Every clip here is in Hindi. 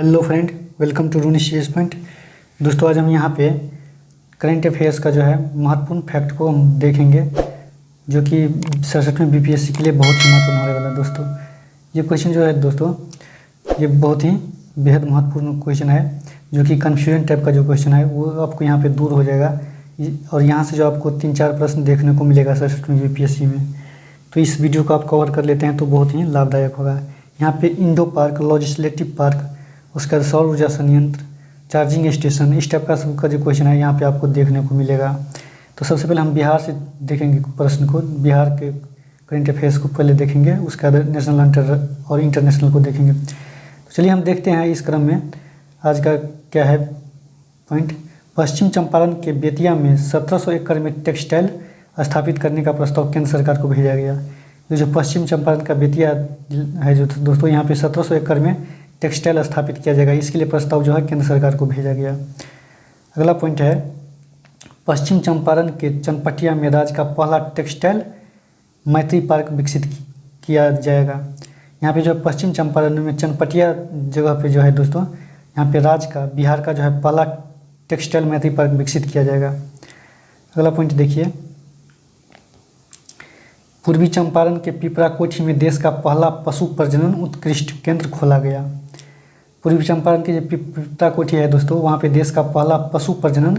Hello friend, welcome to Runi CS point. दोस्तों, आज हम यहाँ पे करंट अफेयर्स का जो है महत्वपूर्ण फैक्ट को हम देखेंगे, जो कि 67वें बीपीएससी के लिए बहुत ही महत्वपूर्ण होने वाला है। दोस्तों, ये क्वेश्चन जो है दोस्तों, ये बहुत ही बेहद महत्वपूर्ण क्वेश्चन है, जो कि कन्फ्यूजन टाइप का जो क्वेश्चन है वो आपको यहाँ पे दूर हो जाएगा। और यहाँ से जो आपको 3-4 प्रश्न देखने को मिलेगा 67वें बीपीएससी में, तो इस वीडियो को आप कवर कर लेते हैं तो बहुत ही लाभदायक होगा। यहाँ पे इंडो पार्क, लेजिस्लेटिव पार्क, उसका सौर ऊर्जा संयंत्र, चार्जिंग स्टेशन, इस टाइप का सबका जो क्वेश्चन है यहाँ पे आपको देखने को मिलेगा। तो सबसे पहले हम बिहार से देखेंगे प्रश्न को, बिहार के करंट अफेयर्स को पहले देखेंगे, उसके बाद नेशनल और इंटरनेशनल को देखेंगे। तो चलिए हम देखते हैं इस क्रम में आज का क्या है पॉइंट। पश्चिम चंपारण के बेतिया में 1700 एकड़ में टेक्सटाइल स्थापित करने का प्रस्ताव केंद्र सरकार को भेजा गया। ये जो पश्चिम चंपारण का बेतिया है जो दोस्तों, यहाँ पे 1700 एकड़ में टेक्सटाइल स्थापित किया जाएगा, इसके लिए प्रस्ताव जो है केंद्र सरकार को भेजा गया। अगला पॉइंट है, पश्चिम चंपारण के चनपटिया में राज्य का पहला टेक्सटाइल मैत्री पार्क विकसित किया जाएगा। यहाँ पे जो पश्चिम चंपारण में चनपटिया जगह पे जो है दोस्तों, यहाँ पे राज्य का, बिहार का जो है पहला टेक्सटाइल मैत्री पार्क विकसित किया जाएगा। अगला पॉइंट देखिए, पूर्वी चंपारण के पिपराकोठी में देश का पहला पशु प्रजनन उत्कृष्ट केंद्र खोला गया। पूर्वी चंपारण की जो पिपराकोठी है दोस्तों, वहाँ पे देश का पहला पशु प्रजनन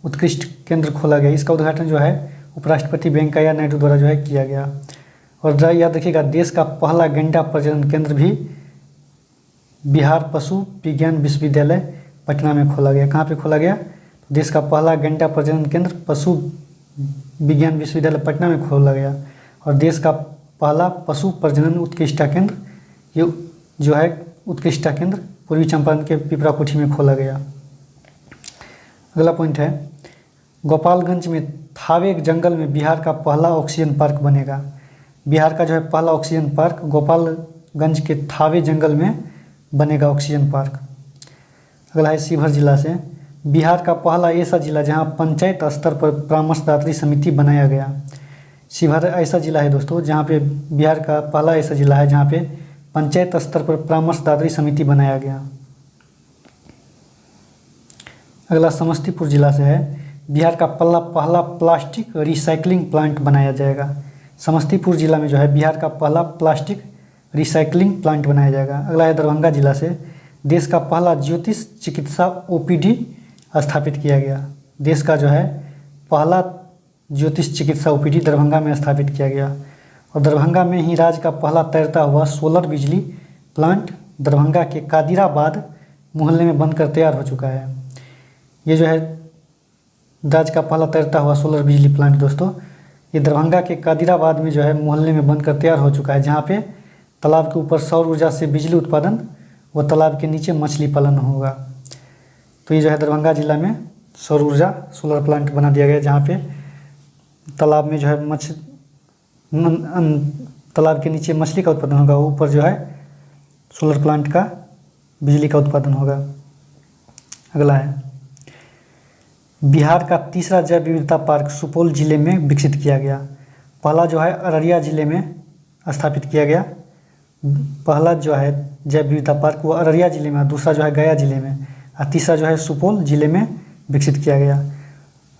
उत्कृष्ट केंद्र खोला गया। इसका उद्घाटन जो है उपराष्ट्रपति वेंकैया नायडू द्वारा जो है किया गया। और याद रखिएगा, देश का पहला गैंडा प्रजनन केंद्र भी बिहार पशु विज्ञान विश्वविद्यालय पटना में खोला गया। कहाँ पे खोला गया? देश का पहला गैंडा प्रजनन केंद्र पशु विज्ञान विश्वविद्यालय पटना में खोला गया। और देश का पहला पशु प्रजनन उत्कृष्टता केंद्र, ये जो है उत्कृष्टता केंद्र पूर्वी चंपारण के पिपराकोठी में खोला गया। अगला पॉइंट है, गोपालगंज में थावे जंगल में बिहार का पहला ऑक्सीजन पार्क बनेगा। बिहार का जो है पहला ऑक्सीजन पार्क गोपालगंज के थावे जंगल में बनेगा ऑक्सीजन पार्क। अगला है शिवहर जिला से, बिहार का पहला ऐसा जिला जहां पंचायत स्तर पर परामर्शदात्री समिति बनाया गया। शिवहर ऐसा जिला है दोस्तों, जहाँ पे बिहार का पहला ऐसा जिला है जहाँ पे पंचायत स्तर पर परामर्शदात्री समिति बनाया गया। अगला समस्तीपुर जिला से है, बिहार का पहला प्लास्टिक रिसाइकलिंग प्लांट बनाया जाएगा। समस्तीपुर जिला में जो है बिहार का पहला प्लास्टिक रिसाइकलिंग प्लांट बनाया जाएगा। अगला है दरभंगा जिला से, देश का पहला ज्योतिष चिकित्सा ओपीडी स्थापित किया गया। देश का जो है पहला ज्योतिष चिकित्सा ओपीडी दरभंगा में स्थापित किया गया। और दरभंगा में ही राज्य का पहला तैरता हुआ सोलर बिजली प्लांट दरभंगा के कादिराबाद मोहल्ले में बनकर तैयार हो चुका है। ये जो है राज्य का पहला तैरता हुआ सोलर बिजली प्लांट दोस्तों, ये दरभंगा के कादिराबाद में जो है मोहल्ले में बनकर तैयार हो चुका है, जहाँ पे तालाब के ऊपर सौर ऊर्जा से बिजली उत्पादन व तालाब के नीचे मछली पालन होगा। तो ये जो है दरभंगा जिला में सौर ऊर्जा सोलर प्लांट बना दिया गया, जहाँ पे तालाब में जो है तालाब के नीचे मछली का उत्पादन होगा, ऊपर जो है सोलर प्लांट का बिजली का उत्पादन होगा। अगला है, बिहार का तीसरा जैव विविधता पार्क सुपौल जिले में विकसित किया गया। पहला जो है अररिया जिले में स्थापित किया गया, पहला जो है जैव विविधता पार्क वो अररिया जिले में, दूसरा जो है गया जिले में, और तीसरा जो है सुपौल जिले में विकसित किया गया।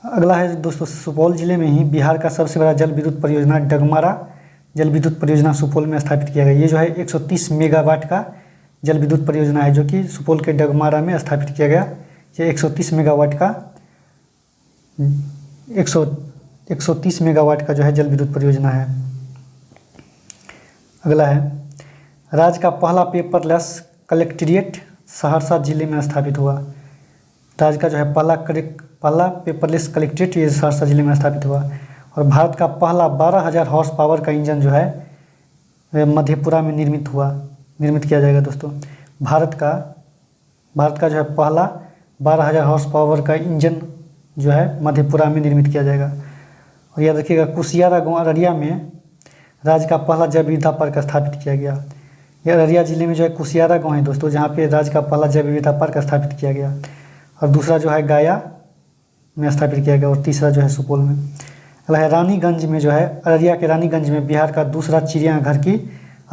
अगला है दोस्तों, सुपौल जिले में ही बिहार का सबसे बड़ा जल विद्युत परियोजना डगमारा जल विद्युत परियोजना सुपौल में स्थापित किया गया। ये जो है 130 मेगावाट का जल विद्युत परियोजना है, जो कि सुपौल के डगमारा में स्थापित किया गया। ये 130 मेगावाट का 130 मेगावाट का जो है जल विद्युत परियोजना है। अगला है, राज्य का पहला पेपरलेस कलेक्ट्रेट सहरसा जिले में स्थापित हुआ। राज्य का जो है पहला पेपरलेस कलेक्ट्रेट ये सहरसा जिले में स्थापित हुआ। और भारत का पहला 12,000 हॉर्स पावर का इंजन जो है मधेपुरा में निर्मित किया जाएगा दोस्तों। भारत का जो है पहला 12,000 हॉर्स पावर का इंजन जो है मधेपुरा में निर्मित किया जाएगा। और याद रखिएगा, कुसियारा गाँव अररिया में राज्य का पहला जैव विविधता पार्क स्थापित किया गया। ये अररिया जिले में जो है कुसियारा गाँव है दोस्तों, जहाँ पे राज्य का पहला जैव विविधता पार्क स्थापित किया गया। और दूसरा जो है गया में स्थापित किया गया, और तीसरा जो है सुपौल में। अगला है, रानीगंज में जो है अररिया के रानीगंज में बिहार का दूसरा चिड़ियाघर की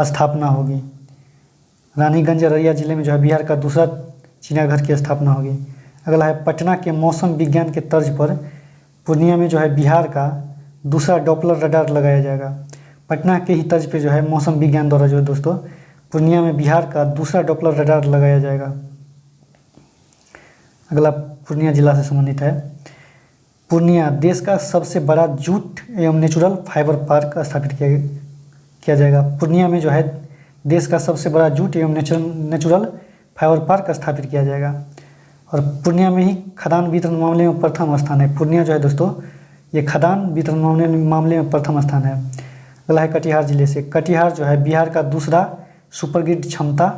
स्थापना होगी। रानीगंज अररिया जिले में जो है बिहार का दूसरा चिड़ियाघर की स्थापना होगी। अगला है पटना के मौसम विज्ञान के तर्ज पर पूर्णिया में जो है बिहार का दूसरा डॉपलर रडार लगाया जाएगा। पटना के ही तर्ज पे जो है मौसम विज्ञान द्वारा जो है दोस्तों पूर्णिया में बिहार का दूसरा डॉपलर रडार लगाया जाएगा। अगला पूर्णिया जिला से संबंधित है। पूर्णिया देश का सबसे बड़ा जूट एवं नेचुरल फाइबर पार्क स्थापित किया जाएगा। पूर्णिया में जो है देश का सबसे बड़ा जूट एवं नेचुरल फाइबर पार्क स्थापित किया जाएगा। और पूर्णिया में ही खदान वितरण मामले में प्रथम स्थान है। पूर्णिया जो है दोस्तों ये खदान वितरण मामले में प्रथम स्थान है। अगला है कटिहार जिले से। कटिहार जो है बिहार का दूसरा सुपर ग्रिड क्षमता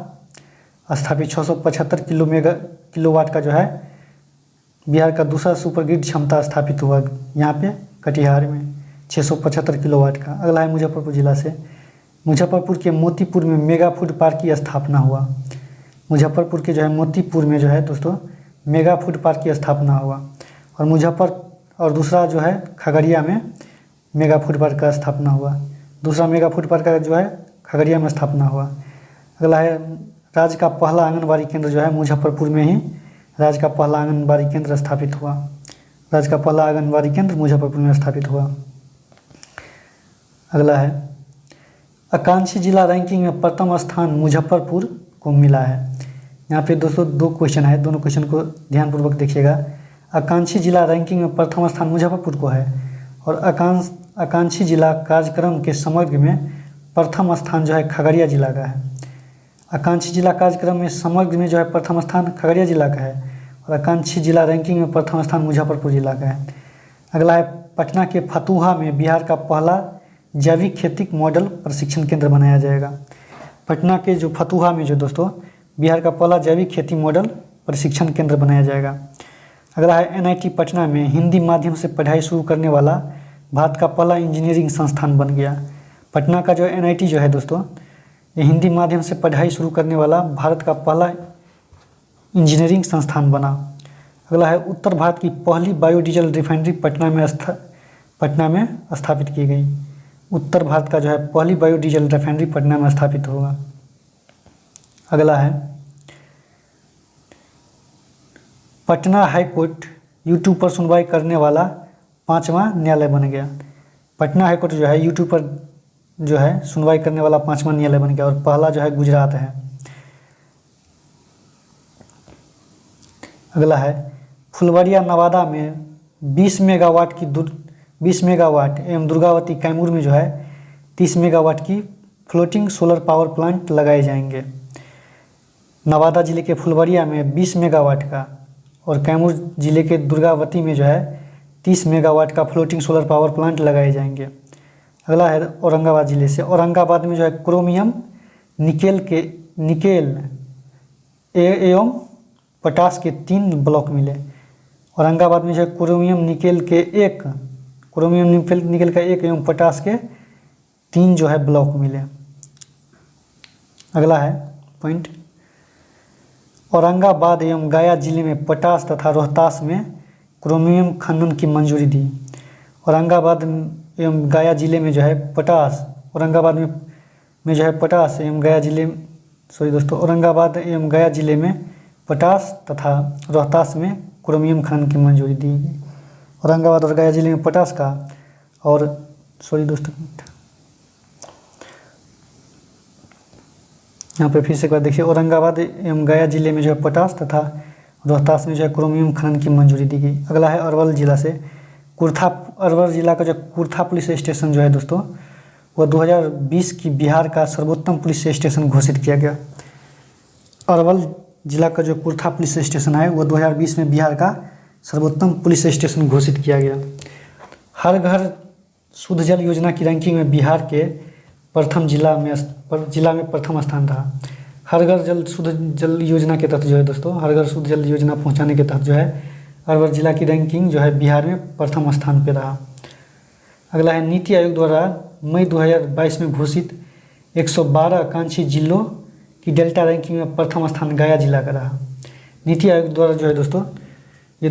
स्थापित 675 किलोवाट का जो है बिहार का दूसरा सुपर ग्रिड क्षमता स्थापित हुआ यहाँ पे कटिहार में 675 किलोवाट का। अगला है मुजफ्फरपुर जिला से। मुजफ्फरपुर के मोतीपुर में मेगा फूड पार्क की स्थापना हुआ। मुजफ्फरपुर के जो है मोतीपुर में जो है दोस्तों मेगा फूड पार्क की स्थापना हुआ। और दूसरा जो है खगड़िया में मेगा फूड पार्क का स्थापना हुआ। दूसरा मेगा फूड पार्क का जो है खगड़िया में स्थापना हुआ। अगला है राज्य का पहला आंगनबाड़ी केंद्र जो है मुजफ्फरपुर में ही राज्य का पहला आंगनबाड़ी केंद्र स्थापित हुआ। राज्य का पहला आंगनबाड़ी केंद्र मुजफ्फरपुर में स्थापित हुआ। अगला है आकांक्षी जिला रैंकिंग में प्रथम स्थान मुजफ्फरपुर को मिला है। यहाँ पे दोस्तों दो क्वेश्चन है, दोनों क्वेश्चन को ध्यानपूर्वक देखिएगा। आकांक्षी जिला रैंकिंग में प्रथम स्थान मुजफ्फरपुर को है और आकांक्षी जिला कार्यक्रम के समग्र में प्रथम स्थान जो है खगड़िया जिला का है। आकांक्षी जिला कार्यक्रम में समग्र में जो है प्रथम स्थान खगड़िया जिला का है और आकांक्षी जिला रैंकिंग में प्रथम स्थान मुजफ्फरपुर जिला का है। अगला है पटना के फतुहा में बिहार का पहला जैविक खेती मॉडल प्रशिक्षण केंद्र बनाया जाएगा। पटना के जो फतुहा में जो दोस्तों बिहार का पहला जैविक खेती मॉडल प्रशिक्षण केंद्र बनाया जाएगा। अगला है NIT पटना में हिंदी माध्यम से पढ़ाई शुरू करने वाला भारत का पहला इंजीनियरिंग संस्थान बन गया। पटना का जो NIT जो है दोस्तों ये हिंदी माध्यम से पढ़ाई शुरू करने वाला भारत का पहला इंजीनियरिंग संस्थान बना। अगला है उत्तर भारत की पहली बायोडीजल रिफाइनरी पटना में स्थापित की गई। उत्तर भारत का जो है पहली बायोडीजल रिफाइनरी पटना में स्थापित होगा। अगला है पटना हाईकोर्ट यूट्यूब पर सुनवाई करने वाला 5वां न्यायालय बन गया। पटना हाईकोर्ट जो है यूट्यूब पर जो है सुनवाई करने वाला 5वां न्यायालय बन गया और पहला जो है गुजरात है। अगला है फुलवाड़िया नवादा में 20 मेगावाट एवं दुर्गावती कैमूर में जो है 30 मेगावाट की फ्लोटिंग सोलर पावर प्लांट लगाए जाएंगे। नवादा जिले के फुलवाड़िया में 20 मेगावाट का और कैमूर जिले के दुर्गावती में जो है 30 मेगावाट का फ्लोटिंग सोलर पावर प्लांट लगाए जाएंगे। अगला है औरंगाबाद जिले से। औरंगाबाद में जो है क्रोमियम निकेल एवं पोटास के 3 ब्लॉक मिले। औरंगाबाद में जो है क्रोमियम निकेल का 1 एवं पोटास के 3 जो है ब्लॉक मिले। अगला है पॉइंट औरंगाबाद एवं गया जिले में पोटास तथा रोहतास में क्रोमियम खनन की मंजूरी दी। औरंगाबाद एवं गया जिले में जो है पोटास औरंगाबाद में जो है पोटास एवं गया जिले औरंगाबाद एवं गया जिले में पोटास तथा रोहतास में क्रोमियम खनन की मंजूरी दी गई। औरंगाबाद और गया जिले में पोटास का और यहाँ पे फिर से एक बार देखिए औरंगाबाद एवं गया जिले में जो है पोटास तथा रोहतास में जो है क्रोमियम खनन की मंजूरी दी गई। अगला है अरवल जिला से। अरवल जिला का जो कुर्था पुलिस स्टेशन जो है दोस्तों वह 2020 की बिहार का सर्वोत्तम पुलिस स्टेशन घोषित किया गया। अरवल जिला का जो कुर्था पुलिस स्टेशन है वह 2020 में बिहार का सर्वोत्तम पुलिस स्टेशन घोषित किया गया। हर घर शुद्ध जल योजना की रैंकिंग में बिहार के प्रथम जिला में प्रथम स्थान रहा। हर घर शुद्ध जल योजना के तहत जो है दोस्तों हर घर शुद्ध जल योजना पहुंचाने के तहत जो है अरवल जिला की रैंकिंग जो है बिहार में प्रथम स्थान पर रहा। अगला है नीति आयोग द्वारा मई 2022 में घोषित 112 आकांक्षी जिलों की डेल्टा रैंकिंग में प्रथम स्थान गया जिला का रहा। नीति आयोग द्वारा जो है दोस्तों ये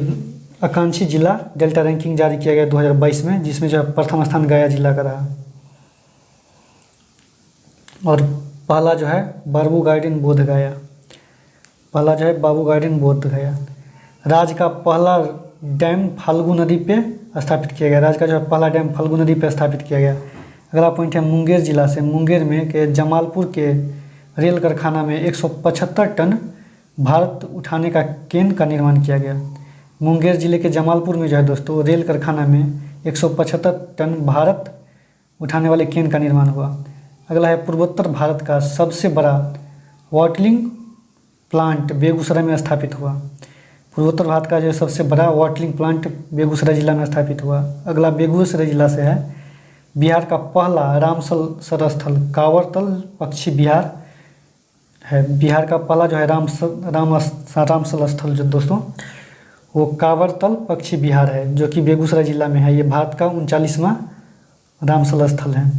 आकांक्षी जिला डेल्टा रैंकिंग जारी किया गया 2022 में, जिसमें जो है प्रथम स्थान गया जिला का रहा। और पहला जो है बाबू गार्डन बोध गया, पहला जो है बाबू गार्डन बोध गया। राज्य का पहला डैम फाल्गु नदी पे स्थापित किया गया, राज्य का जो है पहला डैम फाल्गु नदी पे स्थापित किया गया। अगला पॉइंट है मुंगेर जिला से, मुंगेर में के जमालपुर के रेल कारखाना में 175 टन भारत उठाने का केन का निर्माण किया गया। मुंगेर जिले के जमालपुर में जो है दोस्तों रेल कारखाना में 175 टन भारत उठाने वाले केन का निर्माण हुआ। अगला है पूर्वोत्तर भारत का सबसे बड़ा वाटलिंग प्लांट बेगूसराय में स्थापित हुआ। पूर्वोत्तर भारत का जो सबसे बड़ा वाटलिंग प्लांट बेगूसराय जिला में स्थापित हुआ। अगला बेगूसराय जिला से है, बिहार का पहला रामसर स्थल कांवरतल पक्षी विहार है। बिहार का पहला जो है रामसर स्थल जो दोस्तों वो कांवरतल पक्षी विहार है, जो कि बेगूसराय जिला में है। ये भारत का 39वां रामसर स्थल है।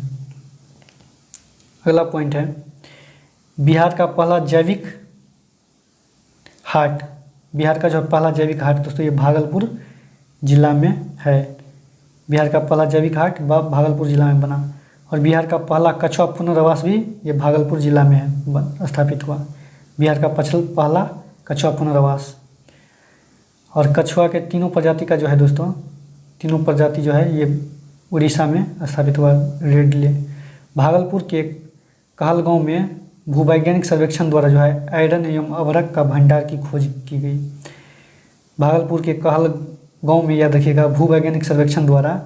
अगला पॉइंट है, बिहार का पहला जैविक हाट, बिहार का जो पहला जैविक हाट दोस्तों ये भागलपुर जिला में है। बिहार का पहला जैविक हाट भागलपुर जिला में बना। और बिहार का पहला कछुआ पुनर्वास भी ये भागलपुर जिला में है, स्थापित हुआ। बिहार का पहला कछुआ पुनर्वास। और कछुआ के तीनों प्रजाति का जो है दोस्तों, तीनों प्रजाति जो है ये उड़ीसा में स्थापित हुआ। रेडले भागलपुर के कहलगांव में भूवैज्ञानिक सर्वेक्षण द्वारा जो है आयरन एवं अभ्रक का भंडार की खोज की गई। भागलपुर के कहलगांव में याद रखिएगा भूवैज्ञानिक सर्वेक्षण द्वारा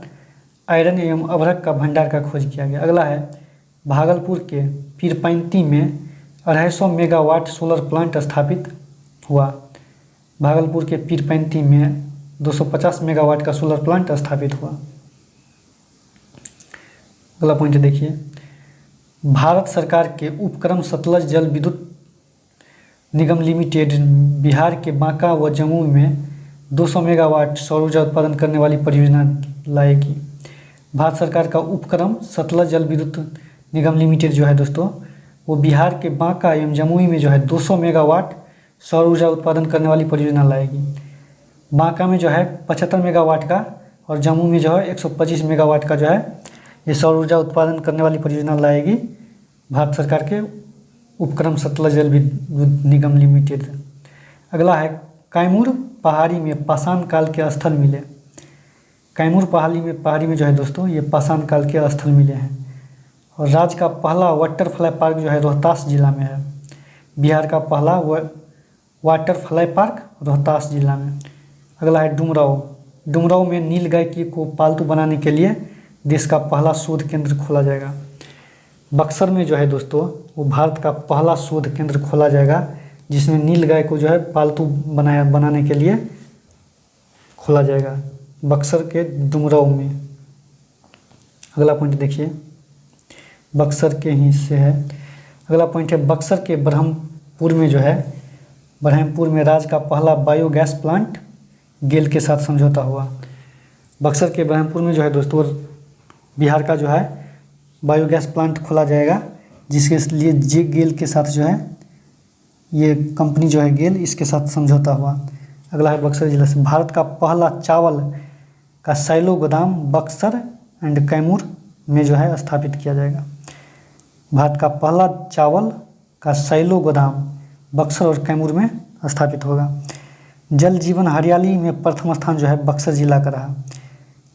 आयरन एवं अभ्रक का भंडार का खोज किया गया। अगला है, भागलपुर के पीरपैंती में 250 मेगावाट सोलर प्लांट स्थापित हुआ। भागलपुर के पीरपैंती में 250 मेगावाट का सोलर प्लांट स्थापित हुआ। अगला पॉइंट देखिए, भारत सरकार के उपक्रम सतलज जल विद्युत निगम लिमिटेड बिहार के बांका व जमुई में 200 मेगावाट सौर ऊर्जा उत्पादन करने वाली परियोजना लाएगी। भारत सरकार का उपक्रम सतलज जल विद्युत निगम लिमिटेड जो है दोस्तों वो बिहार के बांका एवं जमुई में जो है 200 मेगावाट सौर ऊर्जा उत्पादन करने वाली परियोजना लाएगी। बांका में जो है 75 मेगावाट का और जमुई में जो है 125 मेगावाट का जो है ये सौर ऊर्जा उत्पादन करने वाली परियोजना लाएगी भारत सरकार के उपक्रम सतलज जल विद्युत निगम लिमिटेड। अगला है, कैमूर पहाड़ी में पाषाण काल के स्थल मिले। कैमूर पहाड़ी में जो है दोस्तों ये पाषाण काल के स्थल मिले हैं। और राज्य का पहला वाटरफ्लाई पार्क जो है रोहतास जिला में है। बिहार का पहला वाटरफ्लाई पार्क रोहतास जिला में। अगला है डुमराव, डुमराव में नीलगाय को पालतू बनाने के लिए देश का पहला शोध केंद्र खोला जाएगा। बक्सर में जो है दोस्तों वो भारत का पहला शोध केंद्र खोला जाएगा जिसमें नीलगाय को जो है पालतू बनाने के लिए खोला जाएगा, बक्सर के डुमराव में। अगला पॉइंट देखिए, बक्सर के ही से है। अगला पॉइंट है, बक्सर के ब्रह्मपुर में जो है, ब्रह्मपुर में राज्य का पहला बायोगैस प्लांट गेल के साथ समझौता हुआ। बक्सर के ब्रह्मपुर में जो है दोस्तों बिहार का जो है बायोगैस प्लांट खोला जाएगा, जिसके लिए गेल के साथ जो है ये कंपनी जो है गेल इसके साथ समझौता हुआ। अगला है बक्सर जिला से, भारत का पहला चावल का साइलो गोदाम बक्सर एंड कैमूर में जो है स्थापित किया जाएगा। भारत का पहला चावल का साइलो गोदाम बक्सर और कैमूर में स्थापित होगा। जल जीवन हरियाली में प्रथम स्थान जो है बक्सर जिला का रहा।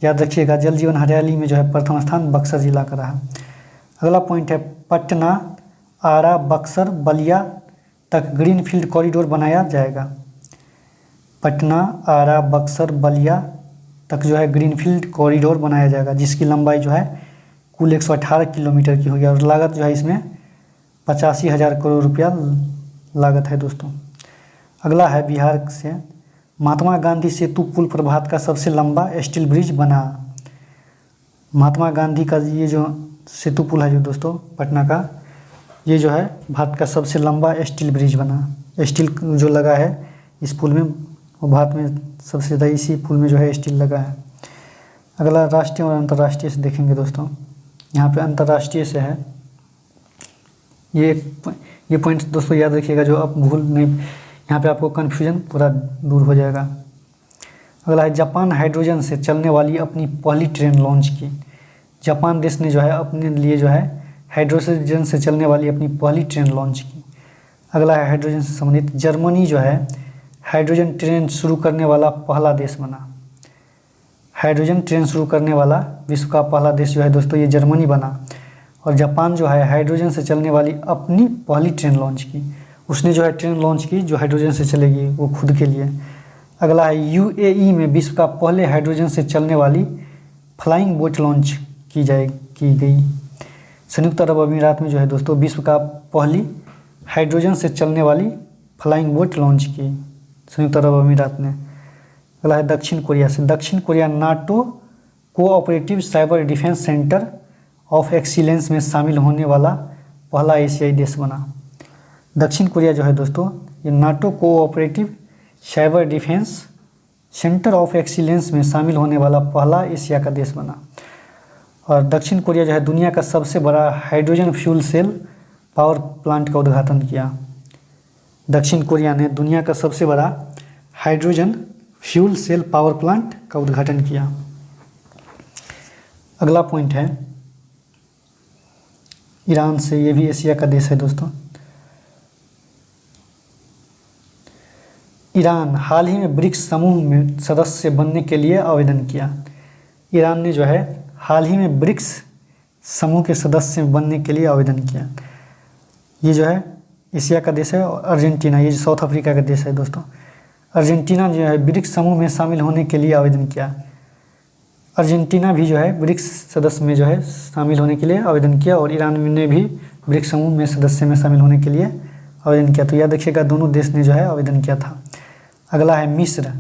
याद रखिएगा, जल जीवन हरियाली में जो है प्रथम स्थान बक्सर जिला का रहा। अगला पॉइंट है, पटना आरा बक्सर बलिया तक ग्रीनफील्ड कॉरिडोर बनाया जाएगा। पटना आरा बक्सर बलिया तक जो है ग्रीनफील्ड कॉरिडोर बनाया जाएगा, जिसकी लंबाई जो है कुल 118 किलोमीटर की होगी और लागत जो है इसमें 85,000 करोड़ रुपया लागत है दोस्तों। अगला है बिहार से, महात्मा गांधी सेतु पुल पर भारत का सबसे लंबा स्टील ब्रिज बना। महात्मा गांधी का ये जो सेतु पुल है जो दोस्तों पटना का, ये जो है भारत का सबसे लंबा स्टील ब्रिज बना। स्टील जो लगा है इस पुल में वो भारत में सबसे ज़्यादा इसी पुल में जो है स्टील लगा है। अगला राष्ट्रीय और अंतर्राष्ट्रीय से देखेंगे दोस्तों। यहाँ पे अंतर्राष्ट्रीय से है, ये पॉइंट दोस्तों याद रखिएगा, जो आप भूल नहीं, यहाँ पे आपको कन्फ्यूजन पूरा दूर हो जाएगा। अगला है, जापान हाइड्रोजन से चलने वाली अपनी पहली ट्रेन लॉन्च की। जापान देश ने जो है अपने लिए जो है हाइड्रोजन से चलने वाली अपनी पहली ट्रेन लॉन्च की। अगला है हाइड्रोजन से संबंधित, जर्मनी जो है हाइड्रोजन ट्रेन शुरू करने वाला पहला देश बना। हाइड्रोजन ट्रेन शुरू करने वाला विश्व का पहला देश जो है दोस्तों ये जर्मनी बना। और जापान जो है हाइड्रोजन से चलने वाली अपनी पहली ट्रेन लॉन्च की। उसने जो है ट्रेन लॉन्च की जो हाइड्रोजन से चलेगी वो खुद के लिए। अगला है यूएई में विश्व का पहले हाइड्रोजन से चलने वाली फ्लाइंग बोट लॉन्च की गई। संयुक्त अरब अमीरात में जो है दोस्तों विश्व का पहली हाइड्रोजन से चलने वाली फ्लाइंग बोट लॉन्च की संयुक्त अरब अमीरात ने। अगला है दक्षिण कोरिया से, दक्षिण Korea NATO cooperative cyber defence centre of excellence में शामिल होने वाला पहला एशियाई देश बना। दक्षिण कोरिया जो है दोस्तों ये NATO cooperative cyber defence centre of excellence में शामिल होने वाला पहला एशिया का देश बना। और दक्षिण कोरिया जो है दुनिया का सबसे बड़ा hydrogen fuel cell power plant का उद्घाटन किया। दक्षिण कोरिया ने दुनिया का सबसे बड़ा hydrogen fuel cell power plant का उद्घाटन किया। अगला पॉइंट है ईरान से, ये भी एशिया का देश है दोस्तों। ईरान हाल ही में ब्रिक्स समूह में सदस्य बनने के लिए आवेदन किया। ईरान ने जो है हाल ही में ब्रिक्स समूह के सदस्य बनने के लिए आवेदन किया। ये जो है एशिया का देश है। और अर्जेंटीना, ये साउथ अफ्रीका का देश है दोस्तों। अर्जेंटीना जो है ब्रिक्स समूह में शामिल होने के लिए आवेदन किया। अर्जेंटीना भी जो है ब्रिक्स सदस्य में जो है शामिल होने के लिए आवेदन किया। और ईरान ने भी ब्रिक्स समूह में सदस्य में शामिल होने के लिए आवेदन किया। तो याद रखिएगा दोनों देश ने जो है आवेदन किया था। अगला है मिस्र।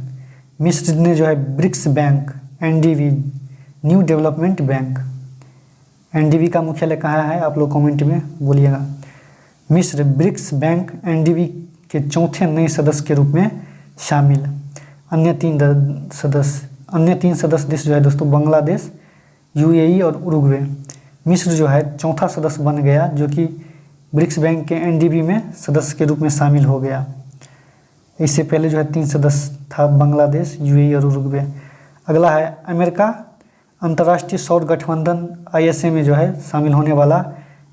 मिस्र ने जो है BRICS bank NDB new development bank, NDB का मुख्यालय कहाँ है आप लोग कमेंट में बोलिएगा। मिस्र ब्रिक्स बैंक एनडीबी के चौथे नए सदस्य के रूप में शामिल। अन्य तीन सदस्य देश जो है दोस्तों बांग्लादेश, यूएई और उरुग्वे। मिस्र जो है चौथा सदस्य बन गया जो कि ब्रिक्स बैंक के एनडीबी में सदस्य के रूप में शामिल हो गया। इससे पहले जो है 3 सदस्य था, बांग्लादेश, यूएई और उरुग्वे। अगला है अमेरिका अंतर्राष्ट्रीय सौर गठबंधन आईएसए में जो है शामिल होने वाला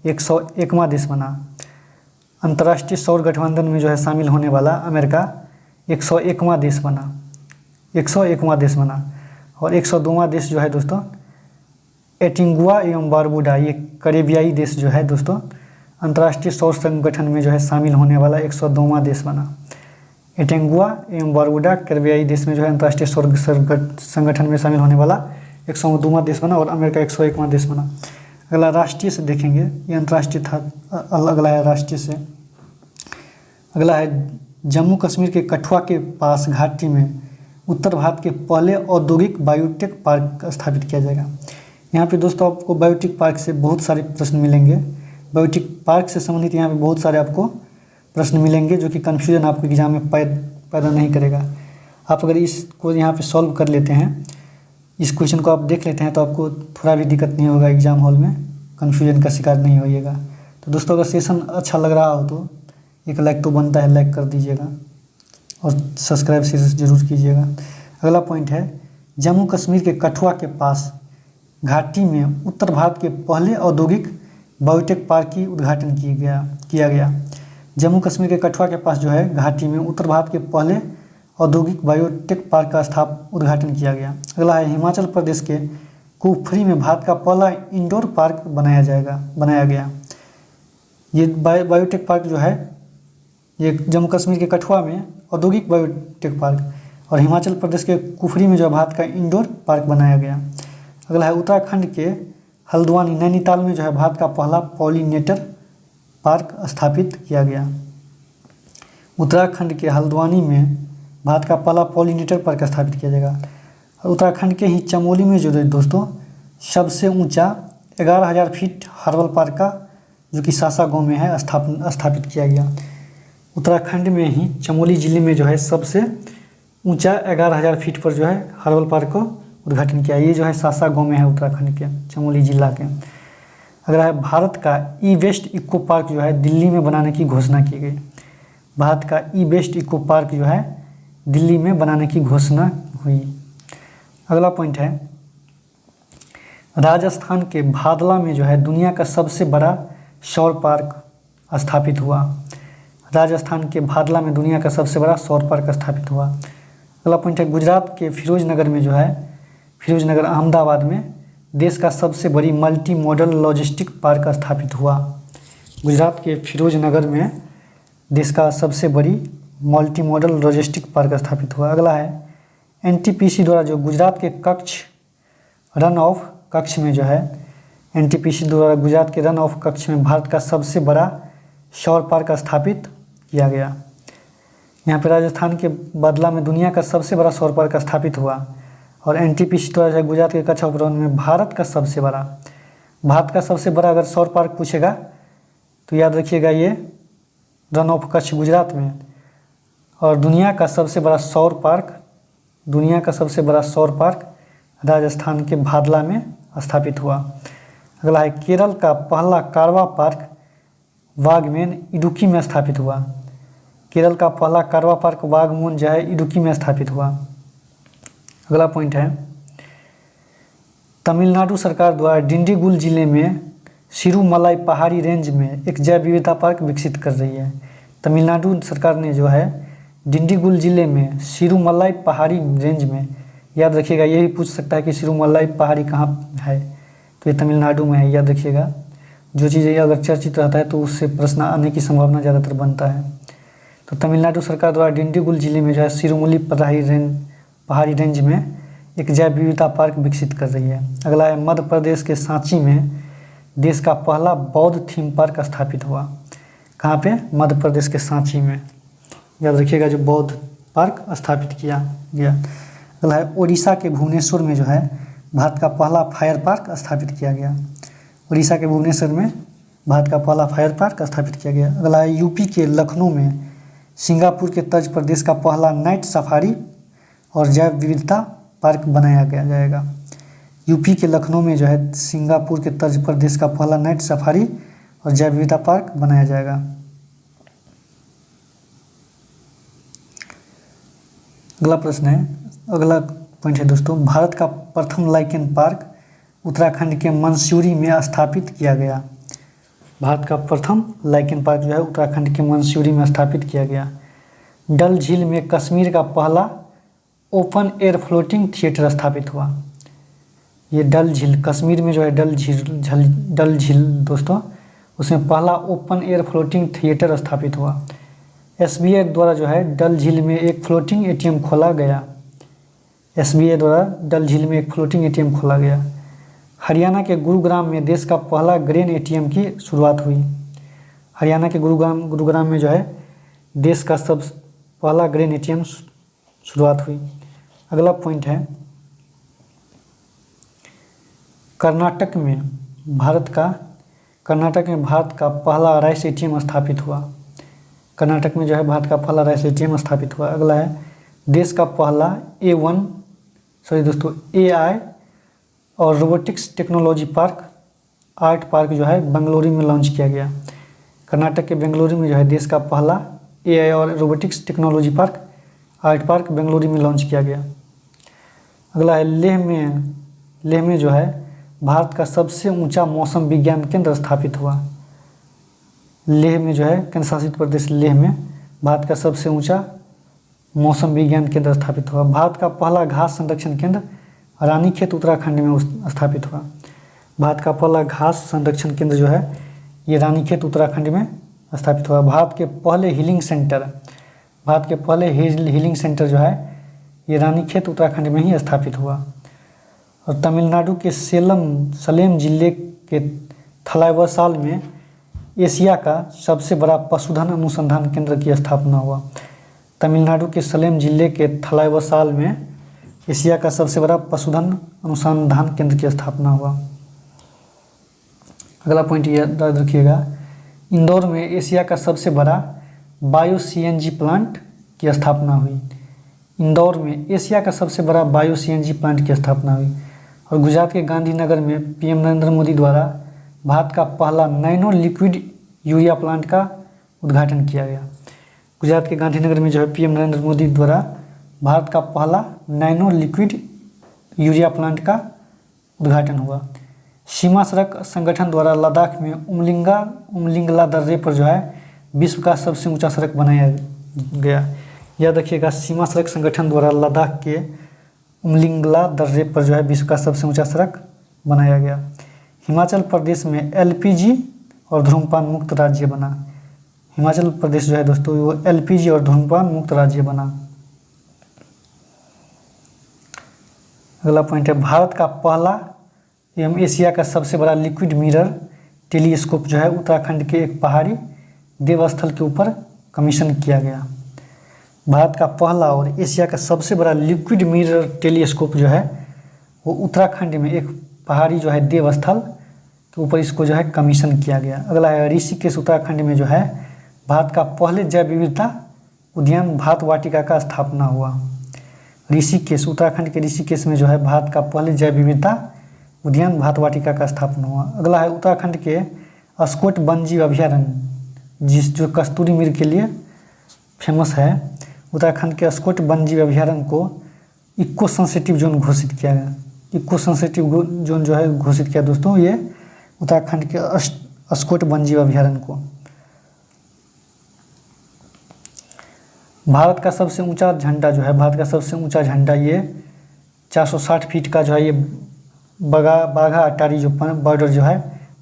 101वां देश बना। अंतर्राष्ट्रीय सौर गठबंधन में जो है शामिल होने वाला अमेरिका 101वां देश बना। 101वां देश बना। और 102वां देश जो है दोस्तों एंटीगुआ एवं बारबुडा, ये कैरेबियाई देश जो है दोस्तों अंतर्राष्ट्रीय सौर संगठन में जो है शामिल होने वाला 102वां देश बना। एंटीगुआ एवं बारबुडा कैरेबियाई देश में जो है अंतर्राष्ट्रीय सौर संगठन में शामिल होने वाला 102वां देश बना। और अमेरिका 101वां देश बना। अगला राष्ट्रीय से देखेंगे, ये अंतर्राष्ट्रीय था। अगला है राष्ट्रीय से, अगला है जम्मू कश्मीर के कठुआ के पास घाटी में उत्तर भारत के पहले औद्योगिक बायोटेक पार्क स्थापित किया जाएगा। यहाँ पे दोस्तों आपको बायोटेक पार्क से बहुत सारे प्रश्न मिलेंगे। बायोटेक पार्क से संबंधित यहाँ पे बहुत सारे आपको प्रश्न मिलेंगे जो कि कन्फ्यूजन आपको एग्जाम में पैदा नहीं करेगा। आप अगर इसको यहाँ पे सॉल्व कर लेते हैं, इस क्वेश्चन को आप देख लेते हैं तो आपको थोड़ा भी दिक्कत नहीं होगा एग्जाम हॉल में, कन्फ्यूजन का शिकार नहीं होइएगा। तो दोस्तों अगर सेशन अच्छा लग रहा हो तो एक लाइक तो बनता है, लाइक कर दीजिएगा और सब्सक्राइब जरूर कीजिएगा। अगला पॉइंट है जम्मू कश्मीर के कठुआ के पास घाटी में उत्तर भारत के पहले औद्योगिक बायोटेक पार्क की उद्घाटन किया गया। जम्मू कश्मीर के कठुआ के पास जो है घाटी में उत्तर भारत के पहले औद्योगिक बायोटेक पार्क का उद्घाटन किया गया। अगला है हिमाचल प्रदेश के कुफरी में भारत का पहला इंडोर पार्क बनाया गया। ये बायोटेक पार्क जो है ये जम्मू कश्मीर के कठुआ में औद्योगिक बायोटेक पार्क और हिमाचल प्रदेश के कुफरी में जो है भारत का इंडोर पार्क बनाया गया। अगला है उत्तराखंड के हल्द्वानी नैनीताल में जो है भारत का पहला पॉलिनेटर पार्क स्थापित किया गया। उत्तराखंड के हल्द्वानी में भारत का पहला पॉलिनेटर पार्क स्थापित किया जाएगा। और उत्तराखंड के ही चमोली में जो है दोस्तों सबसे ऊंचा 11,000 फीट हर्बल पार्क का जो कि सासा गांव में है स्थापित किया गया। उत्तराखंड में ही चमोली जिले में जो है सबसे ऊंचा 11,000 फीट पर जो है हर्बल पार्क को उद्घाटन किया। ये जो है सासा गांव में है उत्तराखंड के चमोली जिला के। अगला है भारत का ई वेस्ट इको पार्क जो है दिल्ली में बनाने की घोषणा की गई। भारत का ई वेस्ट इको पार्क जो है दिल्ली में बनाने की घोषणा हुई। अगला पॉइंट है राजस्थान के भादला में जो है दुनिया का सबसे बड़ा सौर पार्क स्थापित हुआ। राजस्थान के भादला में दुनिया का सबसे बड़ा सौर पार्क स्थापित हुआ। अगला पॉइंट है गुजरात के फिरोजनगर में जो है फिरोजनगर अहमदाबाद में देश का सबसे बड़ी मल्टी मॉडल लॉजिस्टिक पार्क स्थापित हुआ। गुजरात के फिरोजनगर में देश का सबसे बड़ी मल्टी मॉडल लॉजिस्टिक पार्क स्थापित हुआ। अगला है एनटीपीसी द्वारा जो गुजरात के कक्ष रन ऑफ कक्ष में जो है एनटीपीसी द्वारा गुजरात के रन ऑफ कक्ष में भारत का सबसे बड़ा सौर पार्क स्थापित किया गया। यहाँ पे राजस्थान के बादला में दुनिया का सबसे बड़ा सौर पार्क स्थापित हुआ और एनटीपीसी द्वारा जो गुजरात के कच्छ उपवन में भारत का सबसे बड़ा अगर सौर पार्क पूछेगा तो याद रखिएगा ये रन ऑफ कच्छ गुजरात में, और दुनिया का सबसे बड़ा सौर पार्क राजस्थान के भादला में स्थापित हुआ। अगला है केरल का पहला कारवा पार्क वागमेन इडुक्की में स्थापित हुआ। केरल का पहला कारवा पार्क वागमोन जो है इडुक्की में स्थापित हुआ। अगला पॉइंट है तमिलनाडु सरकार द्वारा डिंडीगुल जिले में सिरुमलाई पहाड़ी रेंज में एक जैव विविधता पार्क विकसित कर रही है। तमिलनाडु सरकार ने जो है डिंडीगुल जिले में सिरुमलाई पहाड़ी रेंज में, याद रखिएगा यही पूछ सकता है कि सिरुमलाई पहाड़ी कहाँ है, तो ये तमिलनाडु में है, याद रखिएगा। जो चीज़ ये अगर चर्चित रहता है तो उससे प्रश्न आने की संभावना ज़्यादातर बनता है। तो तमिलनाडु सरकार द्वारा डिंडीगुल जिले में जो है सिरुमलाई पहाड़ी रेंज में एक जैव विविधता पार्क विकसित कर रही है। अगला है मध्य प्रदेश के सांची में देश का पहला बौद्ध थीम पार्क स्थापित हुआ। कहाँ पे? मध्य प्रदेश के सांची में, याद रखिएगा, जो बौद्ध पार्क स्थापित किया गया। अगला है उड़ीसा के भुवनेश्वर में जो है भारत का पहला फायर पार्क स्थापित किया गया। उड़ीसा के भुवनेश्वर में भारत का पहला फायर पार्क स्थापित किया गया। अगला है यूपी के लखनऊ में सिंगापुर के तर्ज पर देश का पहला नाइट सफारी और जैव विविधता पार्क बनाया जाएगा। यूपी के लखनऊ में जो है सिंगापुर के तर्ज पर देश का पहला नाइट सफारी और जैव विविधता पार्क बनाया जाएगा। अगला प्रश्न है, अगला पॉइंट है दोस्तों, भारत का प्रथम लाइकेन पार्क उत्तराखंड के मंसूरी में स्थापित किया गया। भारत का प्रथम लाइकेन पार्क जो है उत्तराखंड के मंसूरी में स्थापित किया गया। डल झील में कश्मीर का पहला ओपन एयर फ्लोटिंग थिएटर स्थापित हुआ। ये डल झील कश्मीर में जो है डल झील दोस्तों, उसमें पहला ओपन एयर फ्लोटिंग थिएटर स्थापित हुआ। एसबीआई द्वारा जो है डल झील में एक फ्लोटिंग एटीएम खोला गया। एसबीआई द्वारा डल झील में एक फ्लोटिंग एटीएम खोला गया। हरियाणा के गुरुग्राम में देश का पहला ग्रेन एटीएम की शुरुआत हुई। हरियाणा के गुरुग्राम में जो है देश का सब पहला ग्रेन एटीएम शुरुआत हुई। अगला पॉइंट है कर्नाटक में भारत का पहला राइस एटीएम स्थापित हुआ। कर्नाटक में जो है भारत का पहला राइस एटीएम स्थापित हुआ। अगला है देश का पहला AI और robotics technology park art park जो है बेंगलुरु में लॉन्च किया गया। कर्नाटक के बेंगलुरु में जो है देश का पहला AI और robotics technology park art park Bengaluru में लॉन्च किया गया। अगला है लेह में जो है भारत का सबसे ऊंचा मौसम विज्ञान केंद्र स्थापित हुआ। लेह में जो है केंद्र शासित प्रदेश लेह में भारत का सबसे ऊंचा मौसम विज्ञान केंद्र स्थापित हुआ। भारत का पहला घास संरक्षण केंद्र रानीखेत उत्तराखंड में स्थापित हुआ। भारत का पहला घास संरक्षण केंद्र जो है ये रानीखेत उत्तराखंड में स्थापित हुआ। भारत के पहले हीलिंग सेंटर जो है ये रानीखेत उत्तराखंड में ही स्थापित हुआ। और तमिलनाडु के सलेम जिले के थलाइवासाल में एशिया का सबसे बड़ा पशुधन अनुसंधान केंद्र की स्थापना हुआ। तमिलनाडु के सलेम जिले के थलाइवासाल में एशिया का सबसे बड़ा पशुधन अनुसंधान केंद्र की स्थापना हुआ। अगला पॉइंट याद रखिएगा, इंदौर में एशिया का सबसे बड़ा बायो CNG प्लांट की स्थापना हुई। इंदौर में एशिया का सबसे बड़ा बायो CNG प्लांट की स्थापना हुई। और गुजरात के गांधीनगर में PM नरेंद्र मोदी द्वारा भारत का पहला नैनो लिक्विड यूरिया प्लांट का उद्घाटन किया गया। गुजरात के गांधीनगर में जो है PM नरेंद्र मोदी द्वारा भारत का पहला नैनो लिक्विड यूरिया प्लांट का उद्घाटन हुआ। सीमा सड़क संगठन द्वारा लद्दाख में उमलिंगला दर्रे पर जो है विश्व का सबसे ऊंचा सड़क बनाया गया। यह देखिएगा, सीमा सड़क संगठन द्वारा लद्दाख के उमलिंगला दर्रे पर जो है विश्व का सबसे ऊंचा सड़क बनाया गया। हिमाचल प्रदेश में एलपीजी और धूम्रपान मुक्त राज्य बना। हिमाचल प्रदेश जो है दोस्तों वो एलपीजी और धूम्रपान मुक्त राज्य बना। अगला पॉइंट है, भारत का पहला एवं एशिया का सबसे बड़ा लिक्विड मिरर टेलीस्कोप जो है उत्तराखंड के एक पहाड़ी देवस्थल के ऊपर कमीशन किया गया। भारत का पहला और एशिया का सबसे बड़ा लिक्विड मिरर टेलीस्कोप जो है वो उत्तराखंड में एक पहाड़ी जो है देवस्थल के ऊपर इसको जो है कमीशन किया गया। अगला है, ऋषिकेश उत्तराखंड में जो है भारत का पहले जैव विविधता उद्यान भारत वाटिका का स्थापना हुआ। ऋषिकेश, उत्तराखंड के ऋषिकेश में जो है भारत का पहले जैव विविधता उद्यान भारत वाटिका का स्थापना हुआ। अगला है, उत्तराखंड के अस्कोट वन्यजीव अभयारण्य जो कस्तूरी मृग के लिए फेमस है, उत्तराखंड के अस्कोट वन्यजीव अभयारण्य को इको सेंसिटिव जोन घोषित किया गया। इको सेंसिटिव जोन जो है घोषित किया दोस्तों ये उत्तराखंड के अस्कोट वन्यजीव अभयारण्य को। भारत का सबसे ऊंचा झंडा जो है, भारत का सबसे ऊंचा झंडा ये 460 फीट का जो है ये बाघा अटारी जो बॉर्डर जो है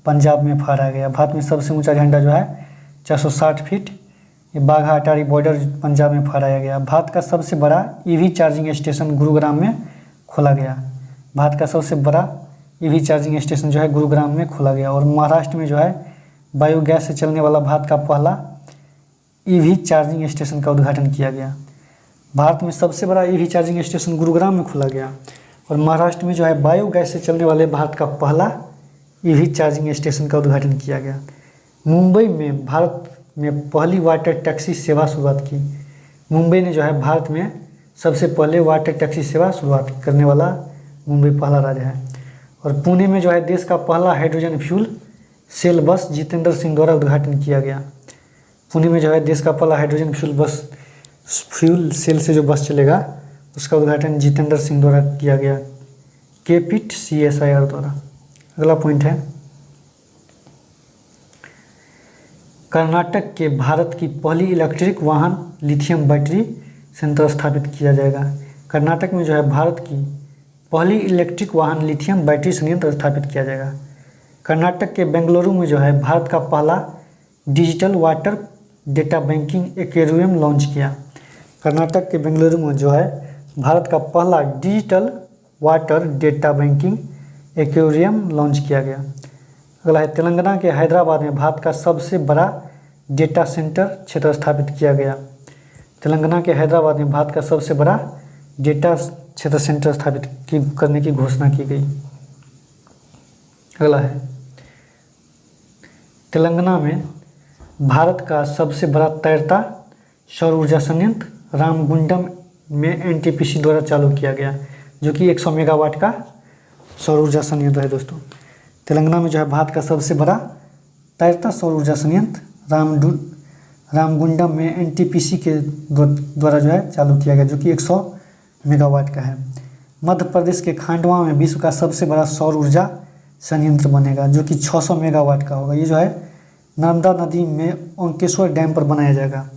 पंजाब में फहराया गया। भारत में सबसे ऊंचा झंडा जो है 460 फीट ये बाघा अटारी बॉर्डर पंजाब में फहराया गया। भारत का सबसे बड़ा ईवी चार्जिंग स्टेशन गुरुग्राम में खोला गया। भारत का सबसे बड़ा ईवी चार्जिंग स्टेशन जो है गुरुग्राम में खोला गया। और महाराष्ट्र में जो है बायोगैस से चलने वाला भारत का पहला ईवी चार्जिंग स्टेशन का उद्घाटन किया गया। भारत में सबसे बड़ा ईवी चार्जिंग स्टेशन गुरुग्राम में खोला गया और महाराष्ट्र में जो है बायोगैस से चलने वाले भारत का पहला ईवी चार्जिंग स्टेशन का उद्घाटन किया गया। मुंबई में भारत में पहली वाटर टैक्सी सेवा शुरुआत की। मुंबई ने जो है भारत में सबसे पहले वाटर टैक्सी सेवा शुरुआत करने वाला मुंबई पहला राज्य है। और पुणे में जो है देश का पहला हाइड्रोजन फ्यूल सेल बस जितेंद्र सिंह द्वारा उद्घाटन किया गया। पुणे में जो है देश का पहला हाइड्रोजन फ्यूल सेल से जो बस चलेगा उसका उद्घाटन जितेंद्र सिंह द्वारा किया गया, केपिट CSIR द्वारा। अगला पॉइंट है, कर्नाटक के भारत की पहली इलेक्ट्रिक वाहन लिथियम बैटरी संयंत्र स्थापित किया जाएगा। कर्नाटक में जो है भारत की पहली इलेक्ट्रिक वाहन लिथियम बैटरी संयंत्र स्थापित किया जाएगा। कर्नाटक के बेंगलुरु में जो है भारत का पहला digital water data banking aquarium launch किया। कर्नाटक के बेंगलुरु में जो है भारत का पहला digital water data banking aquarium launch किया गया। अगला है, तेलंगाना के हैदराबाद में भारत का सबसे बड़ा डेटा सेंटर क्षेत्र स्थापित किया गया। तेलंगाना के हैदराबाद में भारत का सबसे बड़ा डेटा क्षेत्र सेंटर स्थापित करने की घोषणा की गई। अगला है, तेलंगाना में भारत का सबसे बड़ा तैरता सौर ऊर्जा संयंत्र रामगुंडम में NTPC द्वारा चालू किया गया, जो कि 100 मेगावाट का सौर ऊर्जा संयंत्र है दोस्तों। तेलंगाना में जो है भारत का सबसे बड़ा तैरता सौर ऊर्जा संयंत्र रामगुंडम में NTPC के द्वारा जो है चालू किया गया, जो कि 100 मेगावाट का है। मध्य प्रदेश के खांडवा में विश्व का सबसे बड़ा सौर ऊर्जा संयंत्र बनेगा, जो कि 600 मेगावाट का होगा। ये जो है नर्मदा नदी में ओंकेश्वर डैम पर बनाया जाएगा।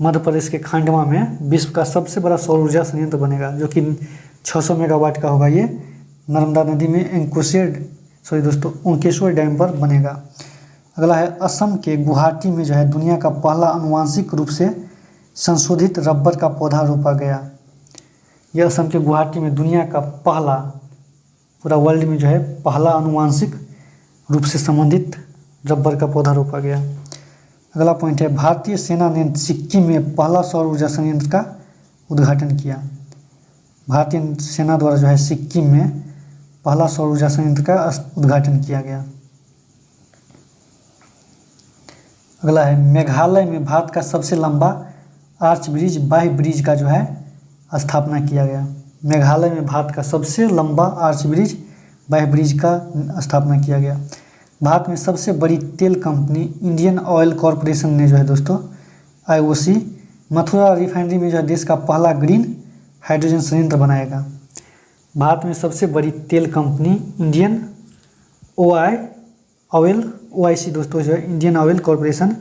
मध्य प्रदेश के खांडवा में विश्व का सबसे बड़ा सौर ऊर्जा संयंत्र बनेगा, जो कि 600 मेगावाट का होगा। ये नर्मदा नदी में ओंकेश्वर डैम पर बनेगा। अगला है, असम के गुवाहाटी में जो है दुनिया का पहला आनुवांशिक रूप से संशोधित रबर का पौधा रोपा गया। यह असम के गुवाहाटी में दुनिया का पहला, पूरा वर्ल्ड में जो है पहला आनुवांशिक रूप से संबंधित रबर का पौधा रोपा गया। अगला पॉइंट है, भारतीय सेना ने सिक्किम में पहला सौर ऊर्जा संयंत्र का उद्घाटन किया। भारतीय सेना द्वारा जो है सिक्किम में पहला सौर ऊर्जा संयंत्र का उद्घाटन किया गया। अगला है, मेघालय में भारत का सबसे लंबा आर्च ब्रिज बाह्य ब्रिज का जो है स्थापना किया गया। मेघालय में भारत का सबसे लंबा आर्च ब्रिज बाह्य ब्रिज का स्थापना किया गया। भारत में सबसे बड़ी तेल कंपनी इंडियन ऑयल कॉरपोरेशन ने जो है दोस्तों IOC मथुरा रिफाइनरी में जो है देश का पहला ग्रीन हाइड्रोजन संयंत्र बनाएगा। भारत में सबसे बड़ी तेल कंपनी इंडियन OIC दोस्तों जो है इंडियन ऑयल कॉरपोरेशन,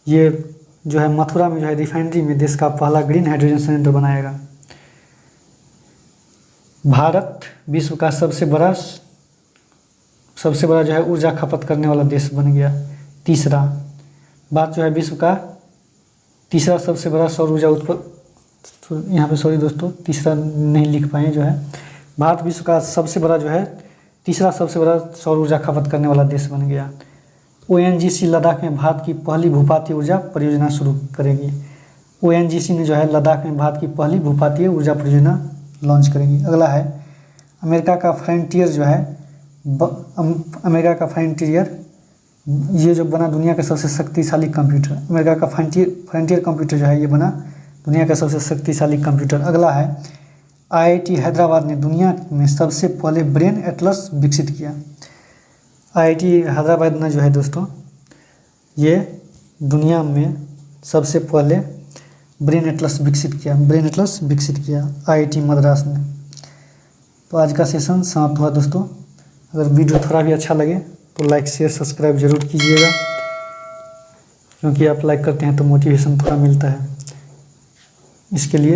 ये जो है मथुरा में जो है रिफाइनरी में देश का पहला ग्रीन हाइड्रोजन संयंत्र बनाएगा। भारत विश्व का सबसे बड़ा जो है ऊर्जा खपत करने वाला देश बन गया। तीसरा, भारत जो है विश्व का तीसरा सबसे बड़ा सौर ऊर्जा यहाँ पे सॉरी दोस्तों, तीसरा नहीं लिख पाए जो है। भारत विश्व का सबसे बड़ा जो है तीसरा सबसे बड़ा सौर ऊर्जा खपत करने वाला देश बन गया। ONGC लद्दाख में भारत की पहली भूपातीय ऊर्जा परियोजना शुरू करेगी। ONGC ने जो है लद्दाख में भारत की पहली भूपातीय ऊर्जा परियोजना लॉन्च करेगी। अगला है अमेरिका का फ्रंटियर जो है अमेरिका का फ्रंटियर, ये जो बना दुनिया का सबसे शक्तिशाली कंप्यूटर। अमेरिका का फ्रंटियर कंप्यूटर जो है ये बना दुनिया का सबसे शक्तिशाली कंप्यूटर। अगला है IIT हैदराबाद ने दुनिया में सबसे पहले ब्रेन एटलस विकसित किया। IIT हैदराबाद ने जो है दोस्तों ये दुनिया में सबसे पहले ब्रेन एटलस विकसित किया IIT मद्रास ने। तो आज का सेशन समाप्त हुआ दोस्तों। अगर वीडियो थोड़ा भी अच्छा लगे तो लाइक शेयर सब्सक्राइब जरूर कीजिएगा, क्योंकि आप लाइक करते हैं तो मोटिवेशन थोड़ा मिलता है। इसके लिए